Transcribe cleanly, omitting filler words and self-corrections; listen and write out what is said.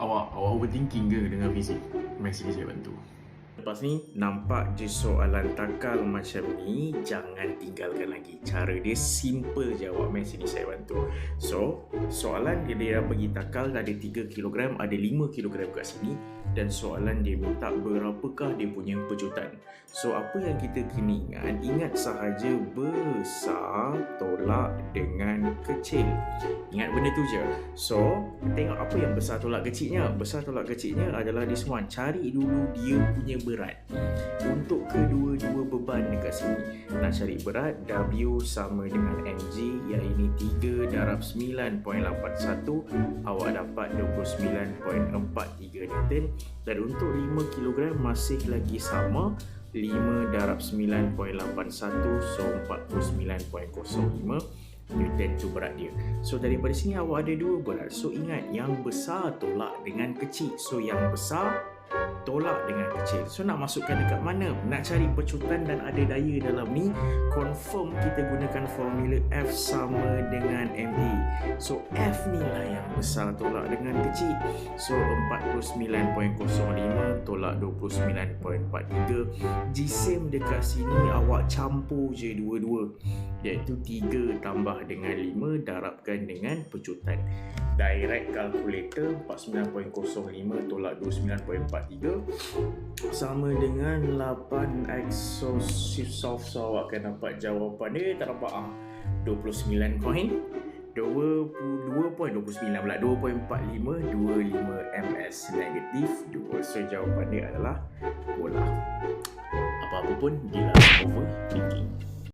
Awak overthinking ke dengan fizik? Mari sini saya bantu. Lepas ni nampak je soalan takal macam ni, jangan tinggalkan lagi. Cara dia simple je awak. Mari sini saya bantu. So, soalan dia bagi takal ada 3 kg, ada 5 kg kat sini, dan soalan dia minta berapakah dia punya pejutan. So, apa yang kita kena ingat sahaja besar tolak dengan kecil. Ingat benda tu je. So, tengok apa yang besar tolak kecilnya. Besar tolak kecilnya adalah this one. Cari dulu dia punya berat. Untuk kedua-dua beban dekat sini, nak cari berat, W sama dengan mg, iaitu 3 darab 9.81, awak dapat 29.43 Newton. Dan untuk 5 kg masih lagi sama, 5 darab 9.81, so 49.05 Newton tu berat dia. So daripada sini awak ada dua berat. So ingat, yang besar tolak dengan kecil. So yang besar tolak dengan kecil. So nak masukkan dekat mana? Nak cari pecutan dan ada daya dalam ni, confirm kita gunakan formula F sama dengan MA. So F ni lah yang besar tolak dengan kecil. So 49.05 tolak 29.43. Jisim dekat sini awak campur je dua-dua, iaitu 3 tambah dengan 5 darabkan dengan pecutan. Direct calculator, 49.05 tolak 29.43 sama dengan 8x. So soft, so awak akan dapat jawapan dia. Tak dapat 29.25 ms negatif 2. So jawapan dia adalah bola. Apa-apa pun gila overthinking.